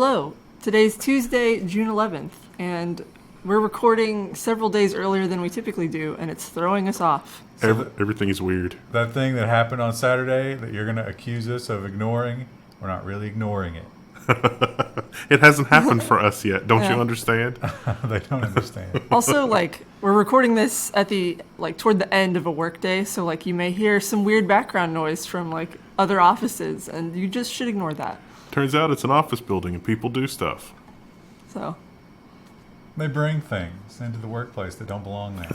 Hello. Today's Tuesday, June 11th, and we're recording several days earlier than we typically do, and it's throwing us off. Everything is weird. That thing that happened on Saturday that you're going to accuse us of ignoring, we're not really ignoring it. It hasn't happened for us yet. Don't you understand? They don't understand. Also, we're recording this at toward the end of a workday, so, you may hear some weird background noise from, other offices, and you just should ignore that. Turns out it's an office building and people do stuff. So. They bring things into the workplace that don't belong there.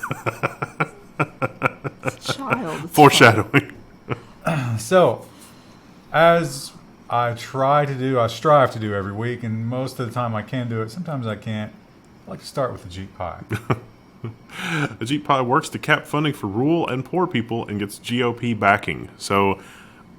It's a child. It's Foreshadowing. So, as I strive to do every week, and most of the time I can do it, sometimes I can't. I like to start with Ajit Pai. Ajit Pai works to cap funding for rural and poor people and gets GOP backing. So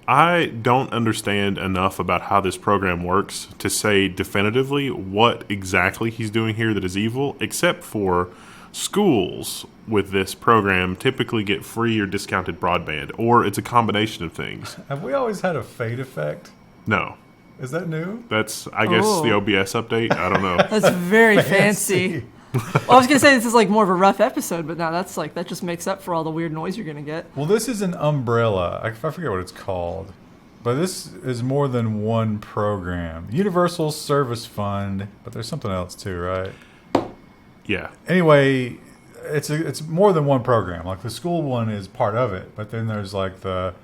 I don't understand enough about how this program works to say definitively what exactly he's doing here that is evil, except for schools with this program typically get free or discounted broadband, or it's a combination of things. Have we always had a fade effect? No. Is that new? That's, I guess, the OBS update. I don't know. That's very fancy. Well, I was going to say this is more of a rough episode, but now that's that just makes up for all the weird noise you're going to get. Well, this is an umbrella. I forget what it's called. But this is more than one program. Universal Service Fund, but there's something else too, right? Yeah. Anyway, it's more than one program. The school one is part of it, but then there's the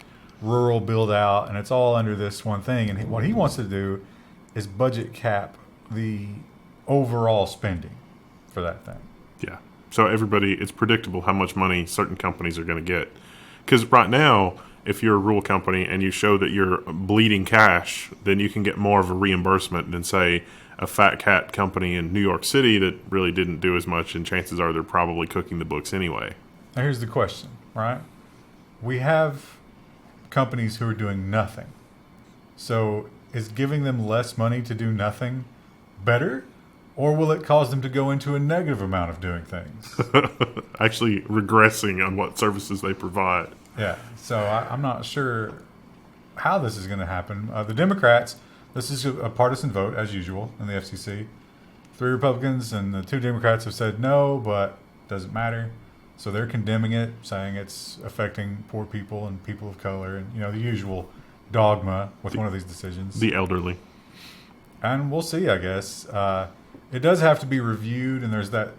rural build out, and it's all under this one thing. And what he wants to do is budget cap the overall spending for that thing. Yeah. So it's predictable how much money certain companies are going to get. Because right now, if you're a rural company and you show that you're bleeding cash, then you can get more of a reimbursement than, say, a fat cat company in New York City that really didn't do as much, and chances are they're probably cooking the books anyway. Now here's the question, right? We have companies who are doing nothing. So is giving them less money to do nothing better? Or will it cause them to go into a negative amount of doing things? Actually regressing on what services they provide. Yeah, so I'm not sure how this is going to happen. The Democrats, this is a partisan vote, as usual, in the FCC. 3 Republicans and the 2 Democrats have said no, but it doesn't matter. So they're condemning it, saying it's affecting poor people and people of color, and the usual dogma with one of these decisions. The elderly. And we'll see, I guess. It does have to be reviewed, and there's that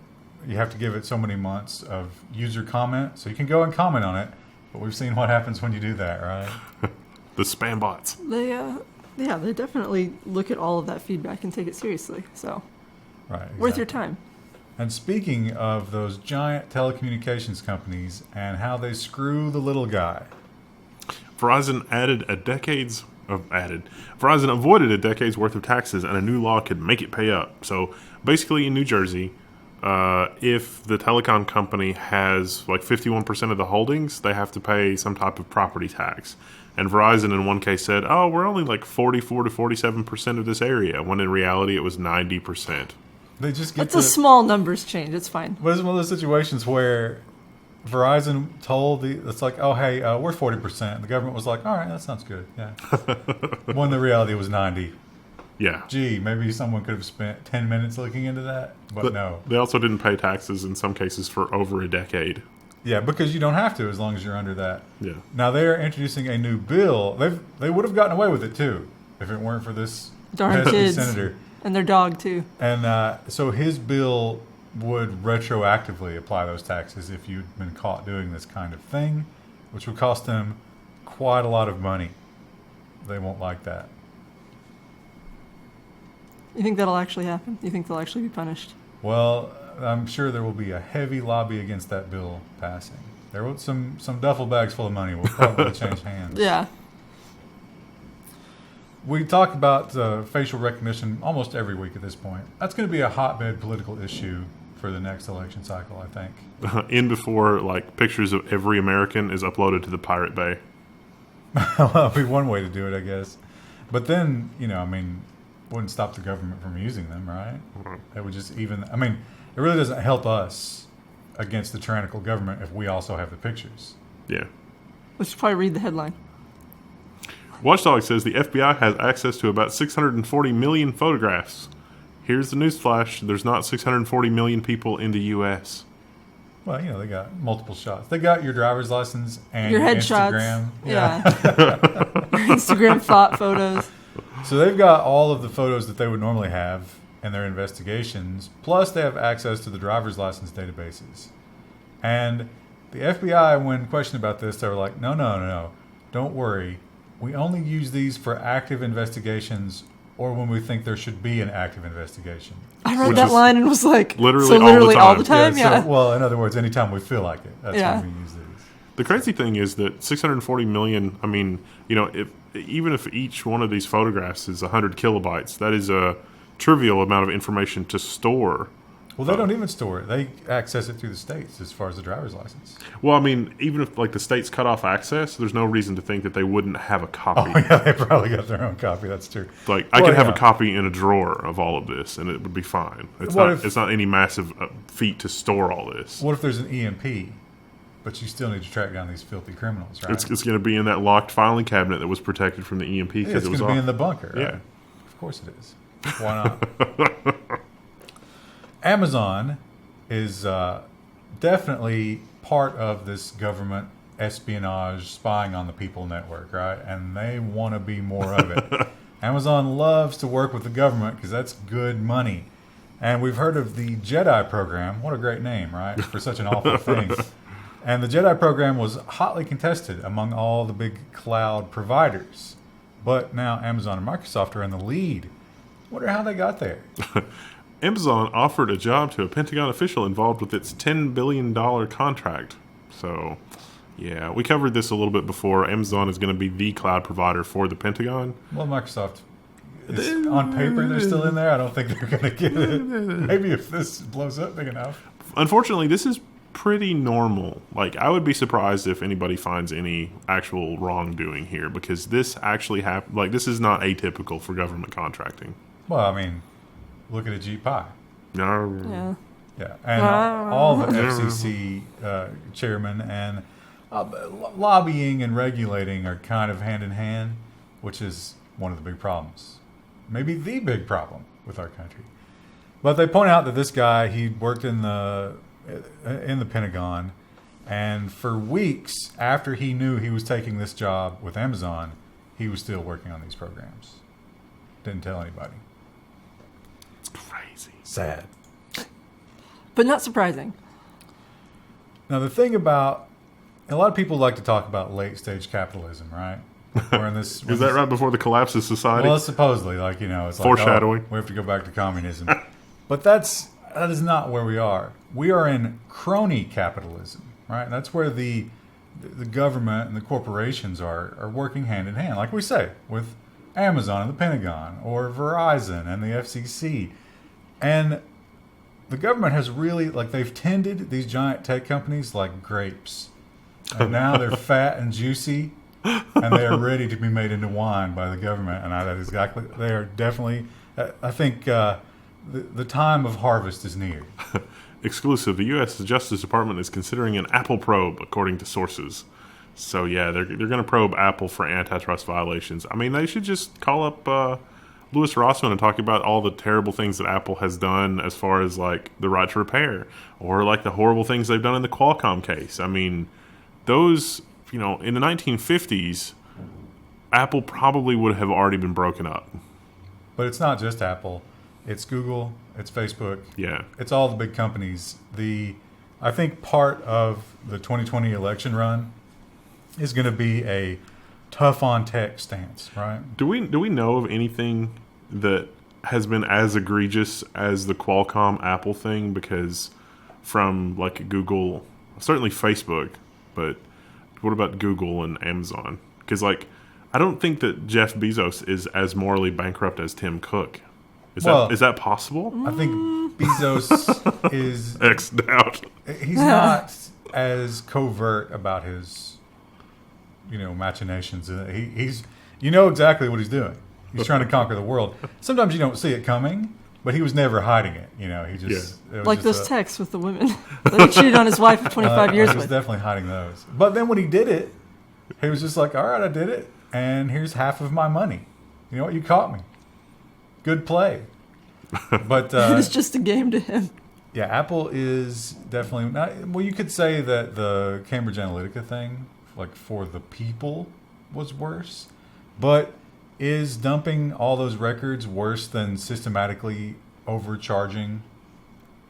you have to give it so many months of user comment. So you can go and comment on it, but we've seen what happens when you do that, right? The spam bots. They definitely look at all of that feedback and take it seriously. So, right, exactly. Worth your time. And speaking of those giant telecommunications companies and how they screw the little guy. Verizon Verizon avoided a decade's worth of taxes, and a new law could make it pay up. So basically in New Jersey, if the telecom company has 51% of the holdings, they have to pay some type of property tax. And Verizon in one case said, oh, we're only 44 to 47% of this area, when in reality it was 90%. They just get That's a small numbers change. It's fine. But it's one of those situations where Verizon told it's oh, hey, we're 40%. And the government was like, all right, that sounds good. Yeah. When the reality was 90. Yeah. Gee, maybe someone could have spent 10 minutes looking into that, but no. They also didn't pay taxes in some cases for over a decade. Yeah, because you don't have to as long as you're under that. Yeah. Now they are introducing a new bill. They would have gotten away with it too if it weren't for this darn kids senator and their dog too. And so his bill would retroactively apply those taxes if you'd been caught doing this kind of thing, which would cost them quite a lot of money. They won't like that. You think that'll actually happen? You think they'll actually be punished? Well, I'm sure there will be a heavy lobby against that bill passing. There will some duffel bags full of money will probably change hands. Yeah. We talk about facial recognition almost every week at this point. That's going to be a hotbed political issue for the next election cycle, I think. In before pictures of every American is uploaded to the Pirate Bay. Well, that'd be one way to do it, I guess. But then, wouldn't stop the government from using them, right? Mm-hmm. It would just it really doesn't help us against the tyrannical government if we also have the pictures. Yeah. Let's probably read the headline. Watchdog says the FBI has access to about 640 million photographs. Here's the newsflash. There's not 640 million people in the U.S. Well, they got multiple shots. They got your driver's license and Your headshots. Instagram. Yeah. Instagram thought photos. So they've got all of the photos that they would normally have in their investigations, plus they have access to the driver's license databases. And the FBI, when questioned about this, they were like, no, don't worry. We only use these for active investigations or when we think there should be an active investigation. I read that line and was like, literally all the time? Yeah. So, well, in other words, anytime we feel like it, that's when we use these. The crazy thing is that 640 million, I mean, even if each one of these photographs is 100 kilobytes, that is a trivial amount of information to store. Well, they don't even store it. They access it through the states as far as the driver's license. Well, I mean, even if the states cut off access, there's no reason to think that they wouldn't have a copy. Oh, yeah, they probably got their own copy. That's true. I could have a copy in a drawer of all of this, and it would be fine. It's not any massive feat to store all this. What if there's an EMP, but you still need to track down these filthy criminals, right? It's going to be in that locked filing cabinet that was protected from the EMP because it's going to be in the bunker. Right? Yeah. Of course it is. Why not? Amazon is definitely part of this government espionage, spying on the people network, right? And they want to be more of it. Amazon loves to work with the government because that's good money. And we've heard of the Jedi program. What a great name, right? For such an awful thing. And the Jedi program was hotly contested among all the big cloud providers. But now Amazon and Microsoft are in the lead. Wonder how they got there. Amazon offered a job to a Pentagon official involved with its $10 billion contract. So, yeah, we covered this a little bit before. Amazon is going to be the cloud provider for the Pentagon. Well, Microsoft is, on paper, they're still in there. I don't think they're going to get it. Maybe if this blows up big enough. Unfortunately, this is pretty normal. I would be surprised if anybody finds any actual wrongdoing here because this actually happened. This is not atypical for government contracting. Well, I mean, look at Ajit Pai. No. Yeah, and all the FCC chairmen and lobbying and regulating are kind of hand in hand, which is one of the big problems. Maybe the big problem with our country. But they point out that this guy, he worked in the Pentagon, and for weeks after he knew he was taking this job with Amazon, he was still working on these programs. Didn't tell anybody. It's crazy. Sad. But not surprising. Now, the thing about, a lot of people like to talk about late stage capitalism, right? We're in this. Is that right before the collapse of society? Well, supposedly, it's foreshadowing. We have to go back to communism. But that is not where we are. We are in crony capitalism, right? That's where the government and the corporations are working hand in hand, like we say, with Amazon and the Pentagon, or Verizon and the FCC. And the government has really, they've tended these giant tech companies like grapes. And now they're fat and juicy, and they are ready to be made into wine by the government. And they are definitely, I think the time of harvest is near. Exclusive. The U.S. Justice Department is considering an Apple probe, according to sources. So, yeah, they're going to probe Apple for antitrust violations. I mean, they should just call up Louis Rossmann and talk about all the terrible things that Apple has done as far as, the right to repair, or, the horrible things they've done in the Qualcomm case. I mean, those, in the 1950s, Apple probably would have already been broken up. But it's not just Apple. It's Google. It's Facebook. Yeah. It's all the big companies. I think part of the 2020 election run is going to be a tough on tech stance, right? Do we know of anything that has been as egregious as the Qualcomm Apple thing? Because from Google, certainly Facebook, but what about Google and Amazon? Because I don't think that Jeff Bezos is as morally bankrupt as Tim Cook. Is that possible? I think Bezos is X'd out. He's not as covert about his, machinations. He's exactly what he's doing. He's trying to conquer the world. Sometimes you don't see it coming, but he was never hiding it. He just it was those texts with the women that he cheated on his wife for 25 years He was with. definitely hiding those. But then when he did it, he was just like, "All right, I did it." and here's half of my money. You know what? You caught me. Good play. But it's just a game to him. yeah, Apple is definitely not. Well, you could say that the Cambridge Analytica thing, like for the people, was worse. But is dumping all those records worse than systematically overcharging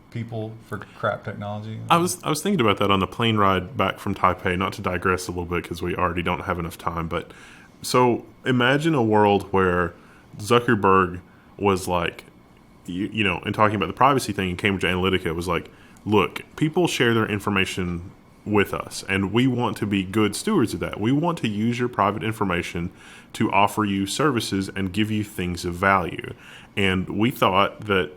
people for crap technology? I was thinking about that on the plane ride back from Taipei. Not to digress a little bit because we already don't have enough time, but so imagine a world where Zuckerberg was like, you know, in talking about the privacy thing in Cambridge Analytica, was like, look, people share their information with us, and we want to be good stewards of that. We want to use your private information to offer you services and give you things of value. And we thought that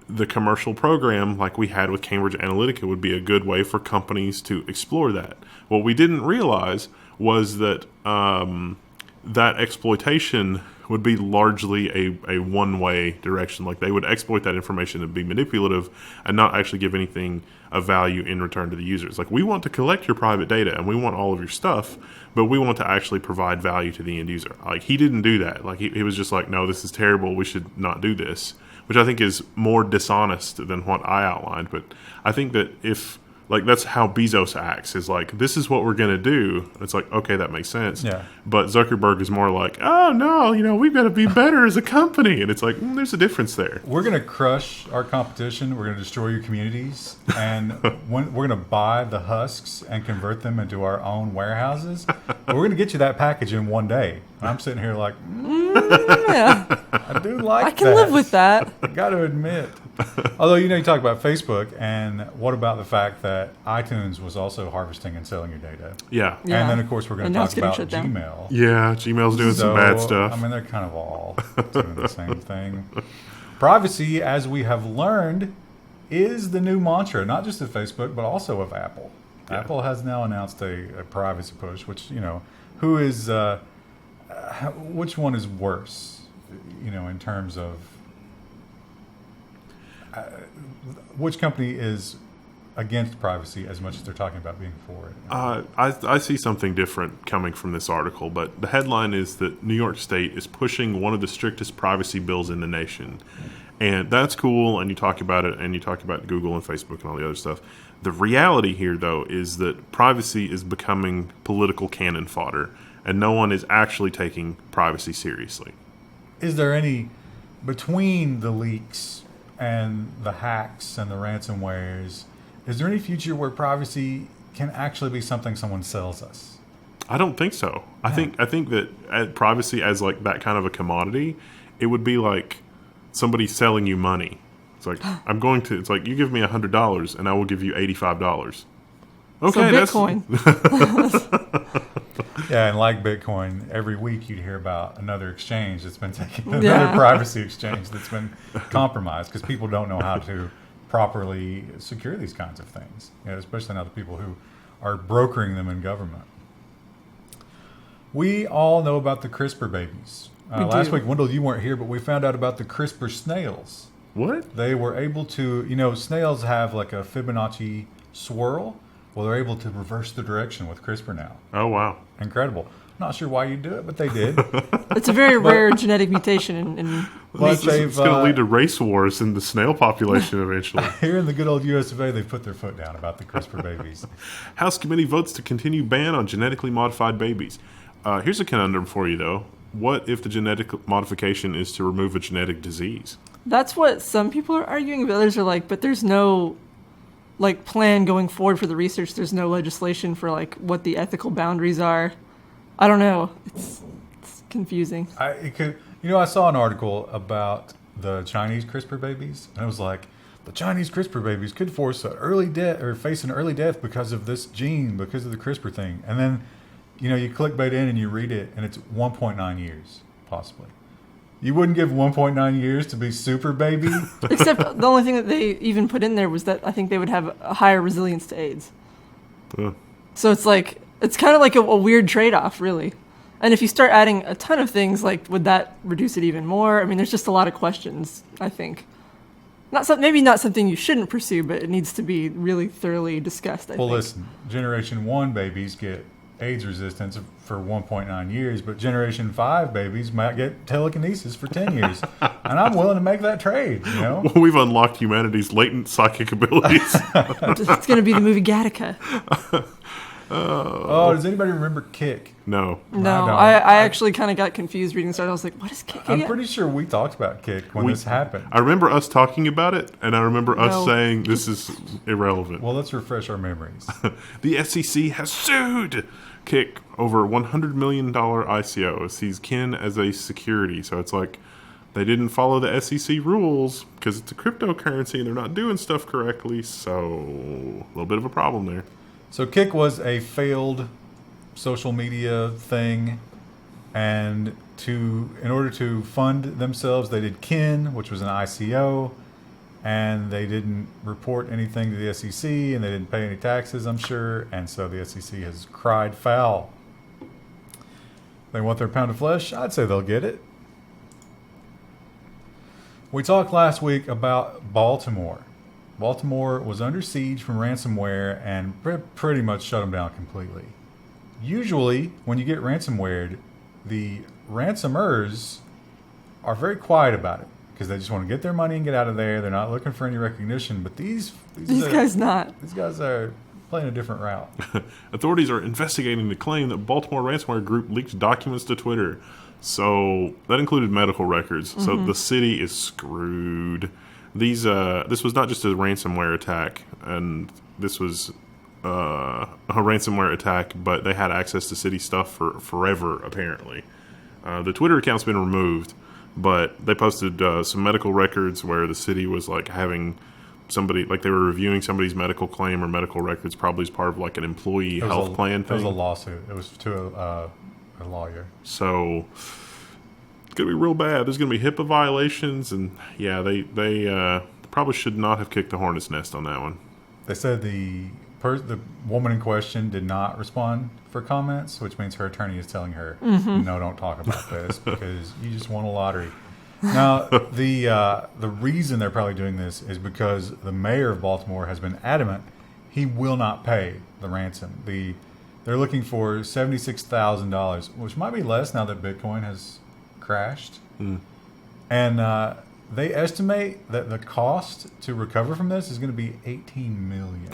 the commercial program like we had with Cambridge Analytica would be a good way for companies to explore that. What we didn't realize was that that exploitation would be largely a one-way direction. Like they would exploit that information and be manipulative and not actually give anything of value in return to the users. Like, we want to collect your private data and we want all of your stuff, but we want to actually provide value to the end user. Like, he didn't do that. Like, he was just like, no, this is terrible. We should not do this, which I think is more dishonest than what I outlined. But I think that if, like, that's how Bezos acts, is like, this is what we're going to do. It's like, okay, that makes sense. Yeah. But Zuckerberg is more like, oh, no, you know, we've got to be better as a company. And it's like, there's a difference there. We're going to crush our competition. We're going to destroy your communities. And we're going to buy the husks and convert them into our own warehouses. But we're going to get you that package in one day. And I'm sitting here like, Yeah, I do like that. I can live with that. I got to admit. Although, you know, you talk about Facebook, and what about the fact that iTunes was also harvesting and selling your data? Yeah. Yeah. And then, of course, we're going And to now talk it's getting about shut down. Gmail. Yeah, Gmail's doing some bad stuff. I mean, they're kind of all doing the same thing. Privacy, as we have learned, is the new mantra, not just of Facebook, but also of Apple. Yeah. Apple has now announced a privacy push, which, you know, who is, which one is worse, you know, in terms of, which company is against privacy as much as they're talking about being for it? I see something different coming from this article, but the headline is that New York State is pushing one of the strictest privacy bills in the nation. And that's cool, and you talk about it, and you talk about Google and Facebook and all the other stuff. The reality here, though, is that privacy is becoming political cannon fodder, and no one is actually taking privacy seriously. Is there any, between the leaks and the hacks and the ransomwares, is there any future where privacy can actually be something someone sells us? I don't think so. I think that privacy as like that kind of a commodity, it would be like somebody selling you money. It's like, it's like, you give me $100 and I will give you $85. Okay, So Bitcoin. Yeah, and like Bitcoin, every week you'd hear about another exchange that's been taken, another Yeah. privacy exchange that's been compromised because people don't know how to properly secure these kinds of things, you know, especially now the people who are brokering them in government. We all know about the CRISPR babies. We Last do. week, Wendell, you weren't here, but we found out about the CRISPR snails. What? They were able to, you know, snails have like a Fibonacci swirl. Well, they're able to reverse the direction with CRISPR now. Oh, wow. Incredible. Not sure why you do it, but they did. It's a very rare genetic mutation in But It's going to lead to race wars in the snail population eventually. Here in the good old US of A, they've put their foot down about the CRISPR babies. House committee votes to continue ban on genetically modified babies. Here's a conundrum for you, though. What if the genetic modification is to remove a genetic disease? That's what some people are arguing, but others are like, but there's no like plan going forward for the research. There's no legislation for like what the ethical boundaries are. I don't know. It's confusing. I saw an article about the Chinese CRISPR babies, and it was like, the Chinese CRISPR babies could force an early death or face an early death because of this gene, because of the CRISPR thing. And then, you know, you clickbait in and you read it, and it's 1.9 years, possibly. You wouldn't give 1.9 years to be super baby? Except the only thing that they even put in there was that I think they would have a higher resilience to AIDS. Ugh. So it's like, it's kind of like a weird trade-off, really. And if you start adding a ton of things, like, would that reduce it even more? I mean, there's just a lot of questions, I think. Maybe not something you shouldn't pursue, but it needs to be really thoroughly discussed, I think. Well, listen, Generation 1 babies get AIDS resistance for 1.9 years, but Generation 5 babies might get telekinesis for 10 years. And I'm willing to make that trade, you know? Well, we've unlocked humanity's latent psychic abilities. It's going to be the movie Gattaca. Oh, does anybody remember Kick? No. No, don't. I actually kind of got confused reading this. I was like, what is Kick I'm again? pretty sure we talked about Kick when this happened. I remember us talking about it, and I remember us No. saying this is irrelevant. Well, let's refresh our memories. The SEC has sued Kick over $100 million ICO. It sees kin as a security. So it's like they didn't follow the SEC rules because it's a cryptocurrency and they're not doing stuff correctly. So a little bit of a problem there. So Kick was a failed social media thing, and in order to fund themselves, they did Kin, which was an ICO, and they didn't report anything to the SEC, and they didn't pay any taxes, I'm sure, and so the SEC has cried foul. They want their pound of flesh? I'd say they'll get it. We talked last week about Baltimore. Baltimore was under siege from ransomware and pretty much shut them down completely. Usually, when you get ransomware, the ransomers are very quiet about it because they just want to get their money and get out of there. They're not looking for any recognition. But these guys not. These guys are playing a different route. Authorities are investigating the claim that Baltimore ransomware group leaked documents to Twitter. So that included medical records. So the city is screwed. This was not just a ransomware attack, and this was a ransomware attack, but they had access to city stuff for forever, apparently. The Twitter account's been removed, but they posted some medical records where the city was like having somebody, like they were reviewing somebody's medical claim or medical records, probably as part of like an employee health plan thing. It was a lawsuit. It was to a lawyer. So it's going to be real bad. There's going to be HIPAA violations, and yeah, they probably should not have kicked the hornet's nest on that one. They said the woman in question did not respond for comments, which means her attorney is telling her, no, don't talk about this because you just won a lottery. Now, the reason they're probably doing this is because the mayor of Baltimore has been adamant he will not pay the ransom. They're looking for $76,000, which might be less now that Bitcoin has crashed. And they estimate that the cost to recover from this is going to be $18 million.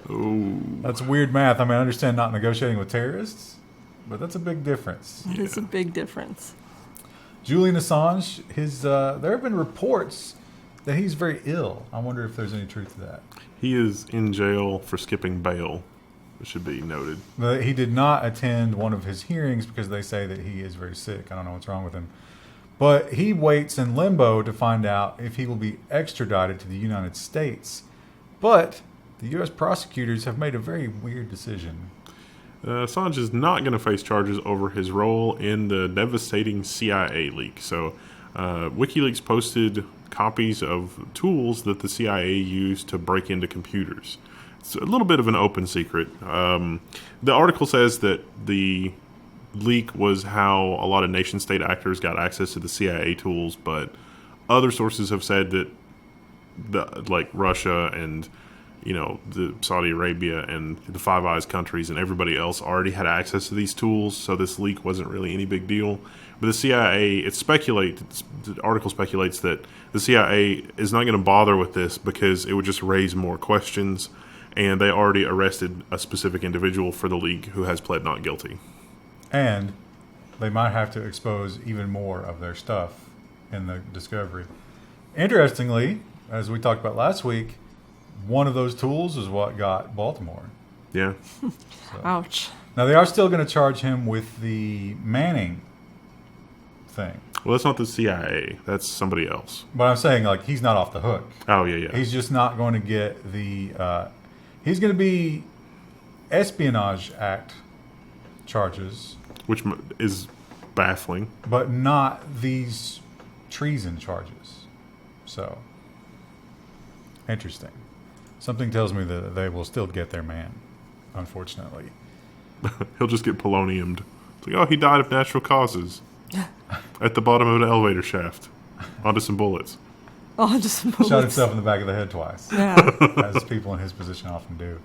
Oh, That's weird math. I mean, I understand not negotiating with terrorists, but that's a big difference. That is a big difference. Julian Assange, there have been reports that he's very ill. I wonder if there's any truth to that. he is in jail for skipping bail. It should be noted. But he did not attend one of his hearings because they say that he is very sick. I don't know what's wrong with him. But he waits in limbo to find out if he will be extradited to the United States. But the U.S. prosecutors have made a very weird decision. Assange is not going to face charges over his role in the devastating CIA leak. So, WikiLeaks posted copies of tools that the CIA used to break into computers. It's a little bit of an open secret. The article says that the leak was how a lot of nation-state actors got access to the CIA tools, but other sources have said that like Russia and the Saudi Arabia and the Five Eyes countries and everybody else already had access to these tools, so this leak wasn't really any big deal. But the CIA, the article speculates that the CIA is not going to bother with this because it would just raise more questions, and they already arrested a specific individual for the leak who has pled not guilty. And they might have to expose even more of their stuff in the discovery. Interestingly, as we talked about last week, one of those tools is what got Baltimore. Yeah. Ouch. Now, they are still going to charge him with the Manning thing. Well, that's not the CIA. That's somebody else. But I'm saying, like, he's not off the hook. Oh, yeah. He's just not going to get the... he's going to be Espionage Act charges. Which is baffling. But not these treason charges. So, interesting. Something tells me that they will still get their man, unfortunately. He'll just get poloniumed. It's like, oh, he died of natural causes. At the bottom of an elevator shaft. Onto some bullets. Oh, just some bullets. Shot himself in the back of the head twice. Yeah. As people in his position often do.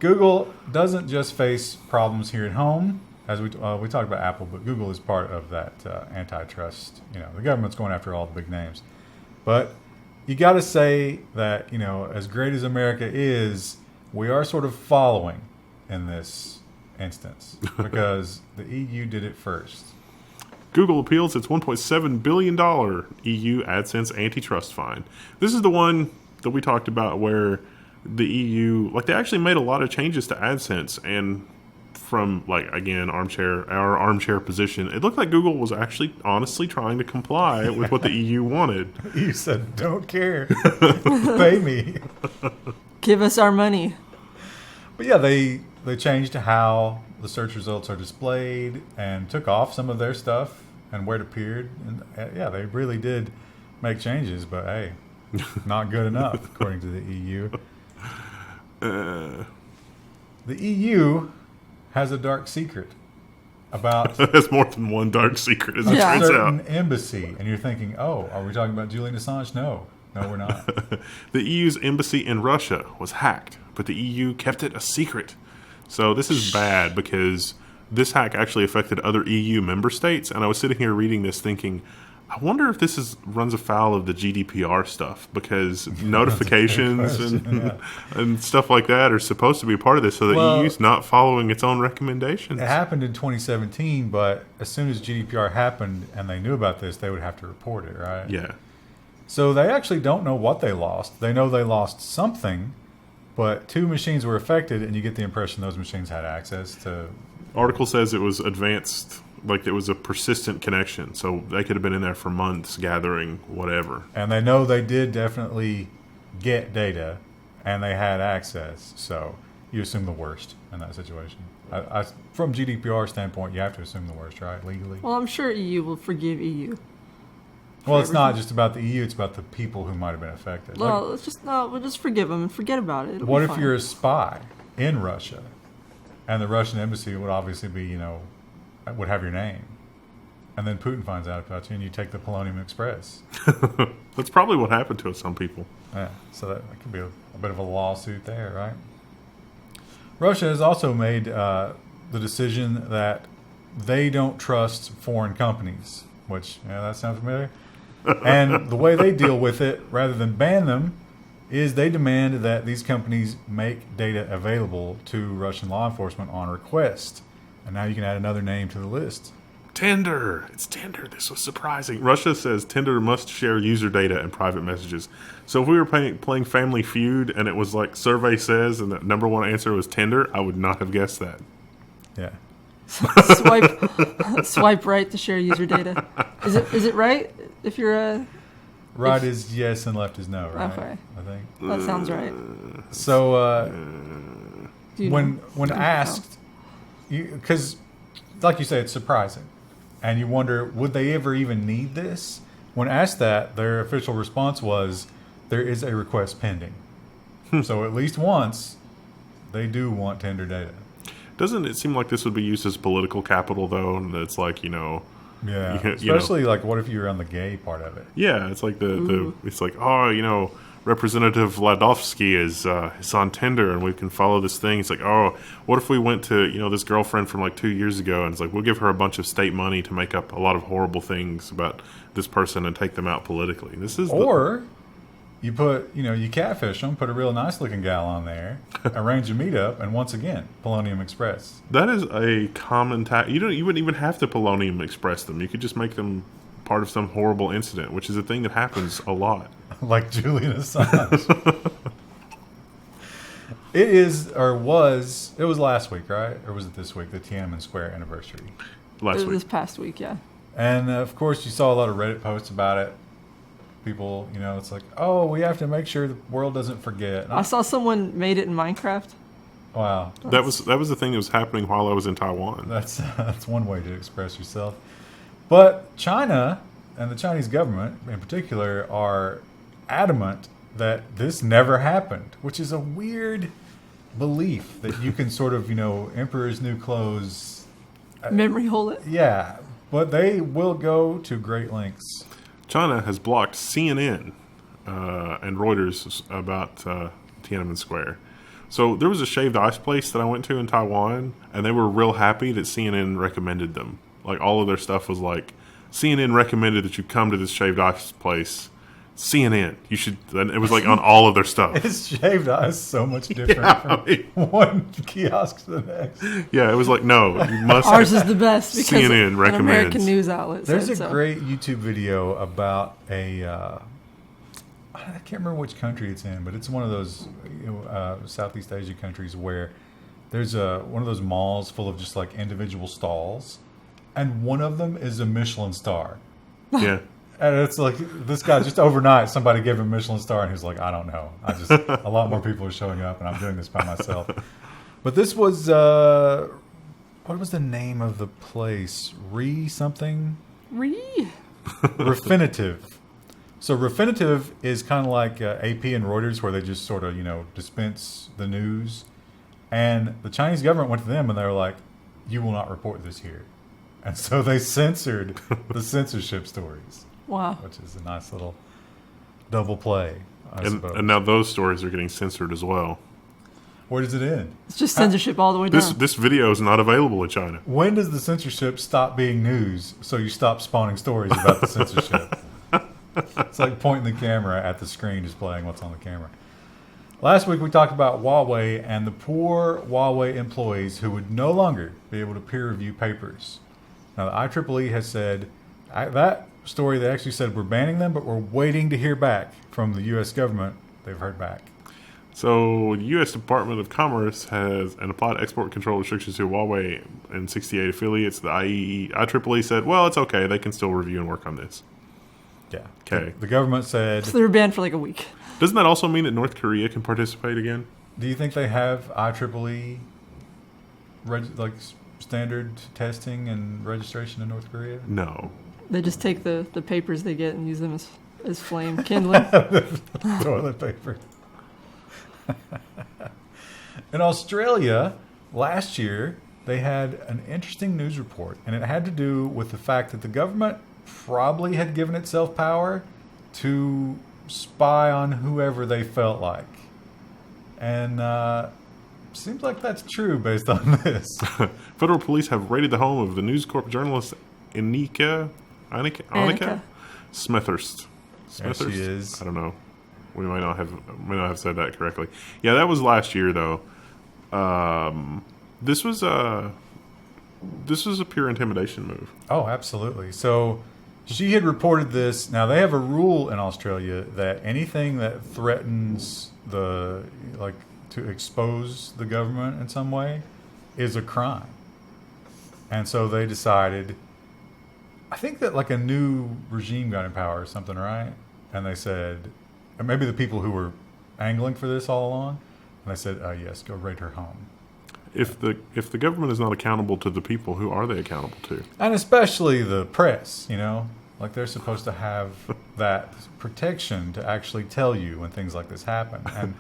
Google doesn't just face problems here at home, as we talked about Apple, but Google is part of that antitrust. The government's going after all the big names. But you got to say that, as great as America is, we are sort of following in this instance because the EU did it first. Google appeals its $1.7 billion EU AdSense antitrust fine. This is the one that we talked about where the EU, they actually made a lot of changes to AdSense, and from our armchair position, it looked like Google was actually honestly trying to comply with what the EU wanted. You said, "Don't care, pay me, give us our money." But yeah, they changed how the search results are displayed and took off some of their stuff and where it appeared. And yeah, they really did make changes, but hey, not good enough according to the EU. The EU has a dark secret about There's more than one dark secret, as it Yeah. turns certain out. embassy, and you're thinking, "Oh, are we talking about Julian Assange?" No, we're not. The EU's embassy in Russia was hacked, but the EU kept it a secret. So this is bad because this hack actually affected other EU member states, and I was sitting here reading this thinking, I wonder if this runs afoul of the GDPR stuff, because notifications and stuff like that are supposed to be part of this, so the EU's not following its own recommendations. It happened in 2017, but as soon as GDPR happened and they knew about this, they would have to report it, right? Yeah. So they actually don't know what they lost. They know they lost something, but 2 machines were affected, and you get the impression those machines had access to... Article says it was advanced, it was a persistent connection, so they could have been in there for months gathering whatever. And they know they did definitely get data, and they had access, so you assume the worst in that situation. From GDPR standpoint, you have to assume the worst, right, legally? Well, I'm sure EU will forgive EU. Well, it's not just about the EU; it's about the people who might have been affected. Well, we'll just forgive them and forget about it. It'll What be if fine. you're a spy in Russia, and the Russian embassy would obviously be, would have your name, and then Putin finds out about you, and you take the Polonium Express? That's probably what happened to some people. Yeah, so that could be a bit of a lawsuit there, right? Russia has also made the decision that they don't trust foreign companies, which, that sounds familiar? And the way they deal with it, rather than ban them, is they demand that these companies make data available to Russian law enforcement on request. And now you can add another name to the list. Tinder. It's Tinder. This was surprising. Russia says Tinder must share user data and private messages. So if we were playing Family Feud and it was like survey says and the number one answer was Tinder, I would not have guessed that. Yeah. Swipe right to share user data. Is it right if you're a... Right is yes and left is no, right? Okay. I think. That sounds right. So Do you when know? asked, because like you say, it's surprising, and you wonder, would they ever even need this? When asked that, their official response was, there is a request pending. So at least once, they do want Tinder data. Doesn't it seem like this would be used as political capital, though? And it's like, Yeah, you especially like what if you're on the gay part of it? Yeah, it's like it's like, Representative Ladovsky is on Tinder and we can follow this thing. It's like, oh, what if we went to, this girlfriend from 2 years ago and it's like, we'll give her a bunch of state money to make up a lot of horrible things about this person and take them out politically. You put, you catfish them, put a real nice looking gal on there, arrange a meetup, and once again, Polonium Express. That is a common you wouldn't even have to Polonium Express them. You could just make them part of some horrible incident, which is a thing that happens a lot. Like Julian Assange. It was last week, right? Or was it this week, the Tiananmen Square anniversary? Last week. This past week, yeah. And of course, you saw a lot of Reddit posts about it. People, it's like, oh, we have to make sure the world doesn't forget. I saw someone made it in Minecraft. Wow. That was the thing that was happening while I was in Taiwan. That's one way to express yourself. But China and the Chinese government in particular are adamant that this never happened, which is a weird belief that you can sort of, emperor's new clothes. Memory hole it. Yeah, but they will go to great lengths. China has blocked CNN and Reuters about Tiananmen Square. So there was a shaved ice place that I went to in Taiwan, and they were real happy that CNN recommended them. Like, all of their stuff was like, CNN recommended that you come to this shaved ice place. CNN, you should. And it was like on all of their stuff. It's shaved ice so much different Yeah, from one kiosk to the next. Yeah, it was like, no, you must. Ours is the best because CNN an recommends. American news outlet. There's said a so. great YouTube video about I can't remember which country it's in, but it's one of those Southeast Asia countries where there's one of those malls full of just like individual stalls, and one of them is a Michelin star. Yeah. And it's like this guy just overnight, somebody gave him a Michelin star, and he's like, I don't know. A lot more people are showing up, and I'm doing this by myself. But this was what was the name of the place? Refinitiv. So Refinitiv is kind of like AP and Reuters, where they just sort of dispense the news. And the Chinese government went to them, and they were like, "You will not report this here," and so they censored the censorship stories. Wow. Which is a nice little double play, I suppose. And now those stories are getting censored as well. Where does it end? It's just censorship all the way down. This video is not available in China. When does the censorship stop being news so you stop spawning stories about the censorship? It's like pointing the camera at the screen, displaying what's on the camera. Last week we talked about Huawei and the poor Huawei employees who would no longer be able to peer review papers. Now the IEEE has said that story, they actually said we're banning them, but we're waiting to hear back from the U.S. government. They've heard back. So the U.S. Department of Commerce has applied export control restrictions to Huawei and 68 affiliates. The IEEE said, well, it's okay. They can still review and work on this. Yeah. Okay. The government said... So they were banned for like a week. Doesn't that also mean that North Korea can participate again? Do you think they have IEEE standard testing and registration in North Korea? No. They just take the papers they get and use them as flame kindling. Toilet paper. In Australia, last year, they had an interesting news report, and it had to do with the fact that the government probably had given itself power to spy on whoever they felt like. And seems like that's true based on this. Federal police have raided the home of the News Corp journalist Annika Smethurst. There she is. I don't know. We may not have said that correctly. Yeah, that was last year though. This was a pure intimidation move. Oh, absolutely. So she had reported this. Now they have a rule in Australia that anything that threatens to expose the government in some way is a crime. And so they decided, I think that like a new regime got in power or something, right? And they said, or maybe the people who were angling for this all along, and they said, yes, go raid her home. If the government is not accountable to the people, who are they accountable to? And especially the press, like they're supposed to have that protection to actually tell you when things like this happen. And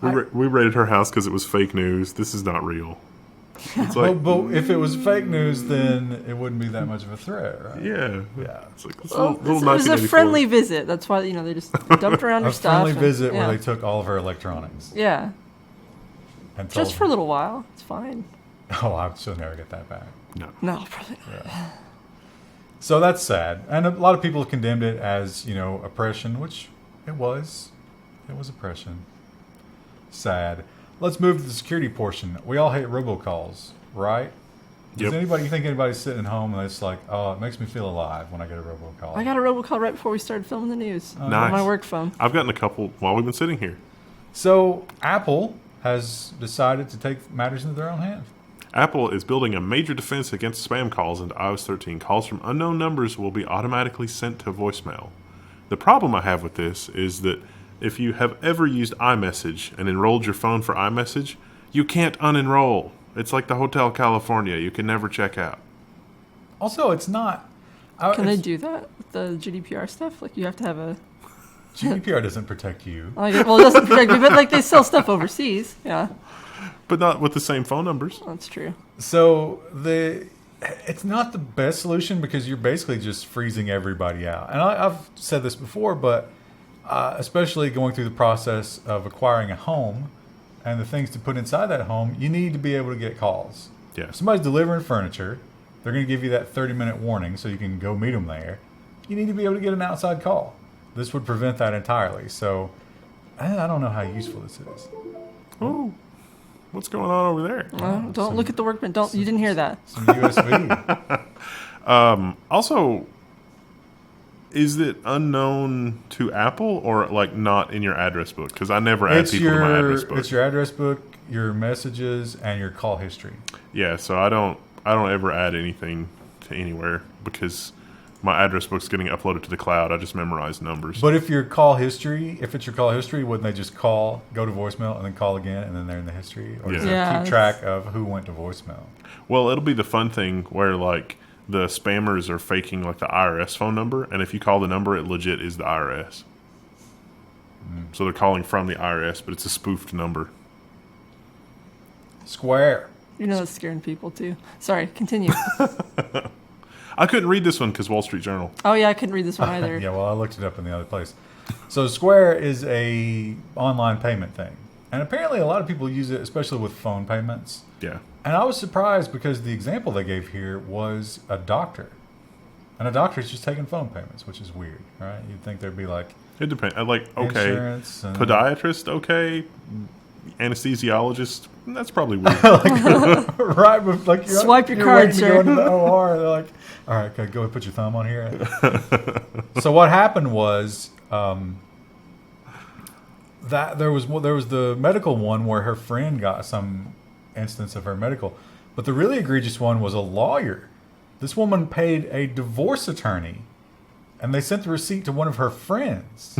we raided her house because it was fake news. This is not real. It's like, but if it was fake news, then it wouldn't be that much of a threat, right? yeah. It's like It was a friendly visit. That's why they just dumped around her stuff. A friendly visit where they took all of her electronics. Yeah. And just for a little while. It's fine. Oh, she'll never get that back. No, probably not. Yeah. So that's sad. And a lot of people have condemned it as, oppression, which it was. It was oppression. Sad. Let's move to the security portion. We all hate robocalls, right? Does anybody's sitting at home and it's like, oh, it makes me feel alive when I get a robocall? I got a robocall right before we started filming the news on Nice. my work phone. I've gotten a couple while we've been sitting here. So Apple has decided to take matters into their own hands. Apple is building a major defense against spam calls into iOS 13. Calls from unknown numbers will be automatically sent to voicemail. The problem I have with this is that if you have ever used iMessage and enrolled your phone for iMessage, you can't unenroll. It's like the Hotel California. You can never check out. Also, it's not... Can they do that with the GDPR stuff? Like, you have to have a... GDPR doesn't protect you. Well, it doesn't protect me, but they sell stuff overseas. Yeah. But not with the same phone numbers. That's true. So it's not the best solution because you're basically just freezing everybody out. And I've said this before, but especially going through the process of acquiring a home, and the things to put inside that home, you need to be able to get calls. Yeah. If somebody's delivering furniture, they're going to give you that 30-minute warning so you can go meet them there. You need to be able to get an outside call. This would prevent that entirely. So I don't know how useful this is. Oh, what's going on over there? Don't look at the workbench. You didn't hear that. Some USB. Also, is it unknown to Apple or like not in your address book? Because I never add people to my address book. It's your address book, your messages, and your call history. Yeah, so I don't ever add anything to anywhere because my address book's getting uploaded to the cloud. I just memorize numbers. But if it's your call history, wouldn't they just call, go to voicemail, and then call again, and then they're in the history? Or does it keep track of who went to voicemail? Well, it'll be the fun thing where like the spammers are faking like the IRS phone number, and if you call the number, it legit is the IRS. So they're calling from the IRS, but it's a spoofed number. Square. You know that's scaring people too. Sorry, continue. I couldn't read this one because Wall Street Journal. Oh yeah, I couldn't read this one either. Yeah, well, I looked it up in the other place. So Square is a online payment thing, and apparently a lot of people use it, especially with phone payments. Yeah. And I was surprised because the example they gave here was a doctor, and a doctor's just taking phone payments, which is weird, right? You'd think there'd be like It depends. Like, okay, insurance and podiatrist, okay, anesthesiologist, that's probably weird. right, but like Swipe your you're card, waiting to sir. go into the OR. They're like, all right, okay, go and put your thumb on here. So what happened was that there was the medical one where her friend got some instance of her medical, but the really egregious one was a lawyer. This woman paid a divorce attorney, and they sent the receipt to one of her friends,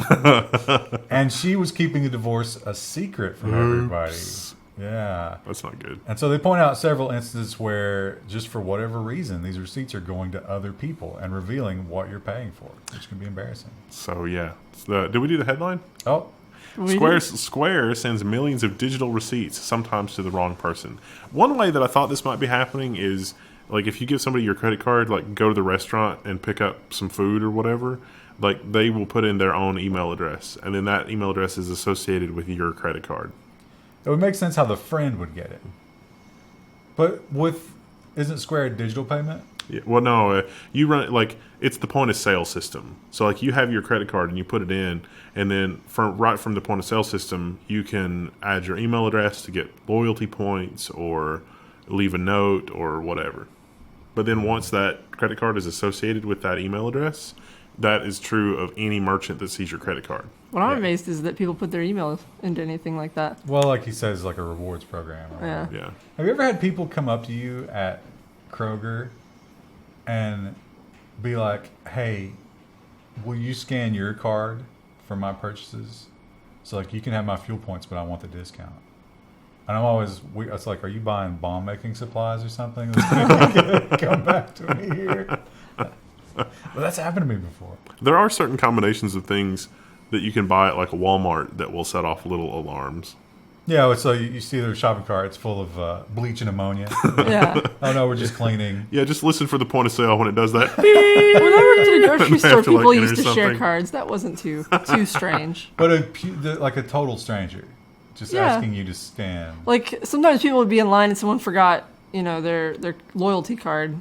and she was keeping the divorce a secret from everybody. Yeah. That's not good. And so they point out several instances where, just for whatever reason, these receipts are going to other people and revealing what you're paying for, which can be embarrassing. So, yeah. Did we do the headline? Oh, Square sends millions of digital receipts, sometimes to the wrong person. One way that I thought this might be happening is, like, if you give somebody your credit card, like, go to the restaurant and pick up some food or whatever, like, they will put in their own email address, and then that email address is associated with your credit card. it would make sense how the friend would get it. But isn't Square a digital payment? Yeah, well, no, you run it like it's the point of sale system. So, like, you have your credit card and you put it in, and then right from the point of sale system, you can add your email address to get loyalty points or leave a note or whatever. But then once that credit card is associated with that email address, that is true of any merchant that sees your credit card. What I'm amazed is that people put their email into anything like that. Well, like he says, like a rewards program. Yeah. Yeah. Have you ever had people come up to you at Kroger and be like, hey, will you scan your card for my purchases? So, like, you can have my fuel points, but I want the discount. And I'm always, it's like, are you buying bomb making supplies or something? Come back to me here. But that's happened to me before. There are certain combinations of things that you can buy at like a Walmart that will set off little alarms. Yeah, so you see their shopping cart, it's full of bleach and ammonia. Yeah. Oh, no, we're just cleaning. Yeah, just listen for the point of sale when it does that. When I worked at a grocery They have store, to, like, people enter used to share something. cards. That wasn't too strange. But like a total stranger, just Yeah. asking you to scan. Like, sometimes people would be in line and someone forgot, their loyalty card,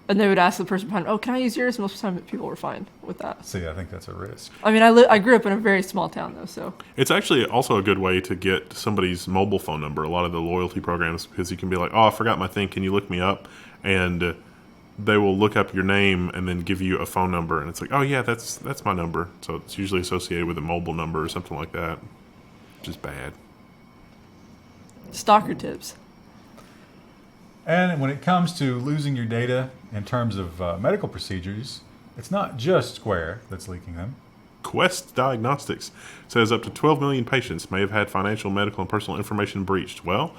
and they would ask the person behind, "Oh, can I use yours?" Most of the time, people were fine with that. See, I think that's a risk. I mean, I grew up in a very small town, though, so. It's actually also a good way to get somebody's mobile phone number, a lot of the loyalty programs, because you can be like, oh, I forgot my thing. Can you look me up? And they will look up your name and then give you a phone number. And it's like, oh, yeah, that's my number. So it's usually associated with a mobile number or something like that, which is bad. Stalker tips. And when it comes to losing your data in terms of medical procedures, it's not just Square that's leaking them. Quest Diagnostics says up to 12 million patients may have had financial, medical, and personal information breached. Well,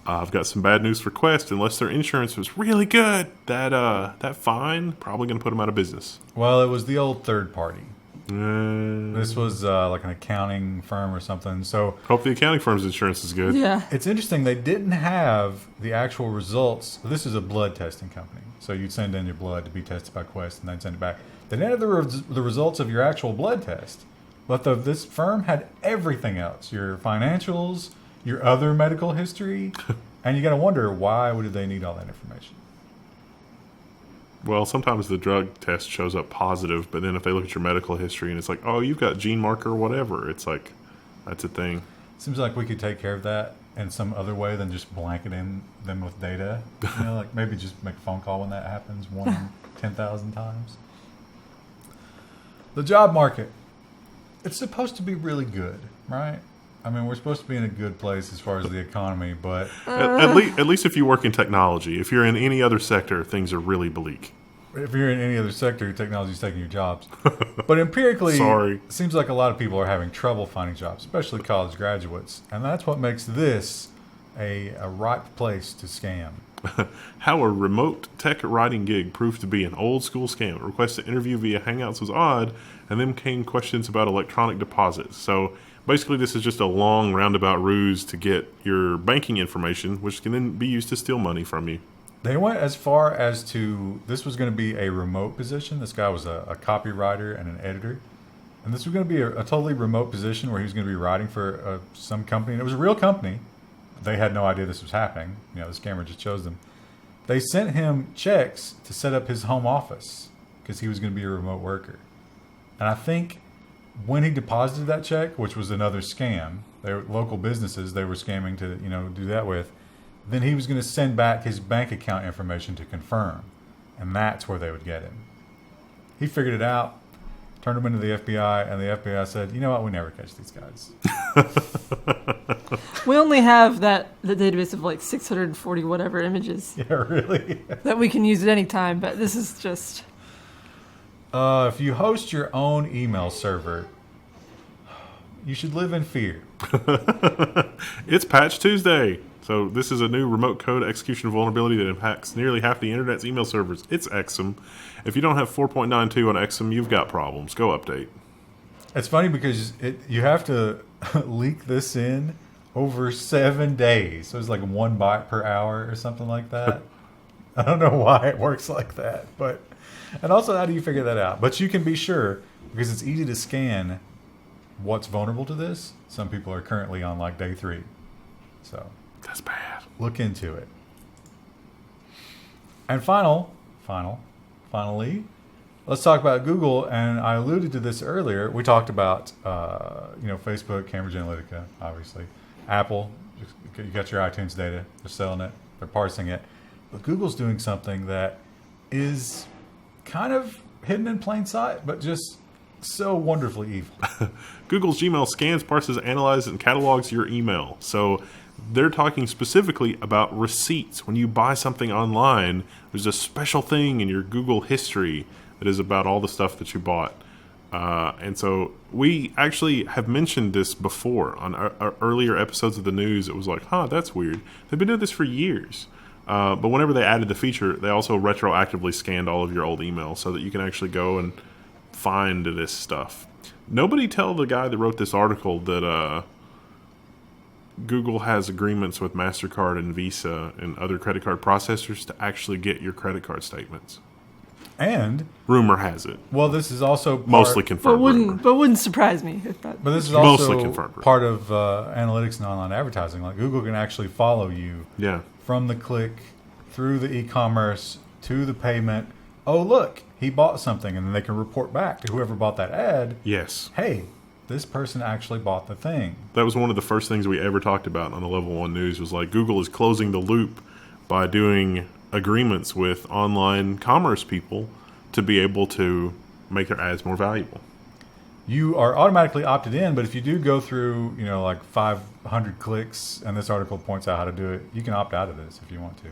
I've got some bad news for Quest. Unless their insurance was really good, that fine probably going to put them out of business. Well, it was the old third party. This was like an accounting firm or something. So Hope the accounting firm's insurance is good. Yeah. it's interesting. They didn't have the actual results. This is a blood testing company. So you'd send in your blood to be tested by Quest and then send it back. They didn't have the results of your actual blood test. But this firm had everything else. Your financials, your other medical history, and you got to wonder, why would they need all that information? Well, sometimes the drug test shows up positive, but then if they look at your medical history and it's like, oh, you've got gene marker, whatever, it's like, that's a thing. Seems like we could take care of that in some other way than just blanketing them with data. You know, like maybe just make a phone call when that happens 1 in 10,000 times. The job market. It's supposed to be really good, right? I mean, we're supposed to be in a good place as far as the economy, but At least if you work in technology. If you're in any other sector, things are really bleak. if you're in any other sector, technology's taking your jobs. But empirically, Sorry. it seems like a lot of people are having trouble finding jobs, especially college graduates. And that's what makes this a ripe place to scam. How a remote tech writing gig proved to be an old school scam. Request to interview via Hangouts was odd, and then came questions about electronic deposits. So basically, this is just a long roundabout ruse to get your banking information, which can then be used to steal money from you. They went as far as to, this was going to be a remote position. This guy was a copywriter and an editor. And this was going to be a totally remote position where he was going to be writing for some company. And it was a real company. They had no idea this was happening. You know, the scammer just chose them. They sent him checks to set up his home office because he was going to be a remote worker. And I think when he deposited that check, which was another scam, they were local businesses they were scamming to, do that with, then he was going to send back his bank account information to confirm. And that's where they would get him. He figured it out, turned him into the FBI, and the FBI said, you know what, we never catch these guys. We only have the database of like 640 whatever images Yeah, really? that we can use at any time, but this is just... If you host your own email server, you should live in fear. It's Patch Tuesday. So this is a new remote code execution vulnerability that impacts nearly half the internet's email servers. It's Exum. If you don't have 4.92 on Exum, you've got problems. Go update. It's funny because you have to leak this in over 7 days. So it's like 1 byte per hour or something like that. I don't know why it works like that, but and also how do you figure that out? But you can be sure because it's easy to scan what's vulnerable to this. Some people are currently on like day 3, so That's bad. look into it. And finally, let's talk about Google. And I alluded to this earlier. We talked about Facebook, Cambridge Analytica, obviously. Apple, you got your iTunes data. They're selling it. They're parsing it. But Google's doing something that is kind of hidden in plain sight, but just so wonderfully evil. Google's Gmail scans, parses, analyzes, and catalogs your email. So they're talking specifically about receipts. When you buy something online, there's a special thing in your Google history that is about all the stuff that you bought. And so we actually have mentioned this before on our earlier episodes of the news. It was like, that's weird. They've been doing this for years. But whenever they added the feature, they also retroactively scanned all of your old emails so that you can actually go and find this stuff. Nobody tell the guy that wrote this article that Google has agreements with MasterCard and Visa and other credit card processors to actually get your credit card statements. And Rumor has it. well, this is also Mostly confirmed. But wouldn't surprise me if that... But this is Mostly also confirmed. part of analytics and online advertising. Like Google can actually follow you Yeah. from the click through the e-commerce to the payment. Oh, look, he bought something, and then they can report back to whoever bought that ad. Yes. Hey, this person actually bought the thing. That was one of the first things we ever talked about on the Level 1 news was like Google is closing the loop by doing agreements with online commerce people to be able to make their ads more valuable. You are automatically opted in, but if you do go through, like 500 clicks, and this article points out how to do it, you can opt out of this if you want to.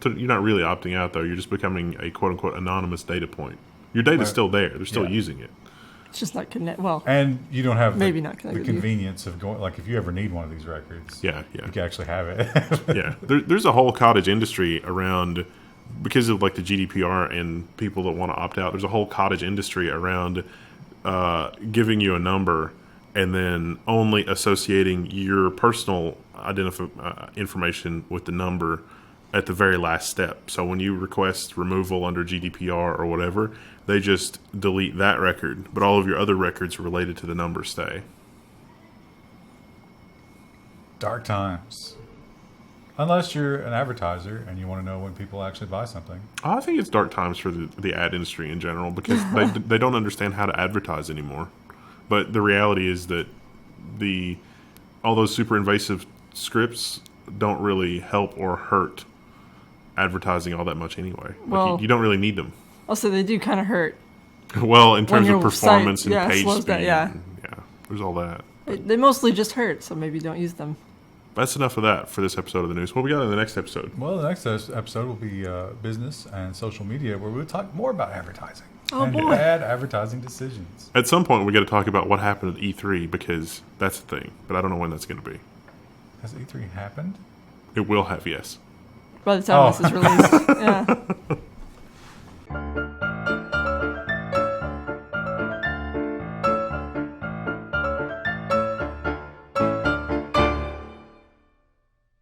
You're not really opting out, though. You're just becoming a quote-unquote anonymous data point. Your data's still there. They're still using it. It's just not connect. Well, And you don't have Maybe the, not the connected to you. convenience of going, like if you ever need one of these records, Yeah. you can actually have it. Yeah. There's a whole cottage industry around, because of like the GDPR and people that want to opt out, there's a whole cottage industry around giving you a number and then only associating your personal information with the number at the very last step. So when you request removal under GDPR or whatever, they just delete that record, but all of your other records related to the number stay. Dark times. Unless you're an advertiser and you want to know when people actually buy something. I think it's dark times for the ad industry in general because they don't understand how to advertise anymore. But the reality is that all those super invasive scripts don't really help or hurt advertising all that much anyway. Well, you don't really need them. Also, they do kind of hurt. Well, in terms When of your performance site, and page slows speed, down, yeah. There's all that. They mostly just hurt, so maybe don't use them. That's enough of that for this episode of the news. What we got in the next episode? Well, the next episode will be business and social media, where we'll talk more about advertising. Oh, and boy. bad advertising decisions. At some point, we got to talk about what happened at E3 because that's the thing. But I don't know when that's going to be. Has E3 happened? It will have, yes. By the time this is released. Yeah.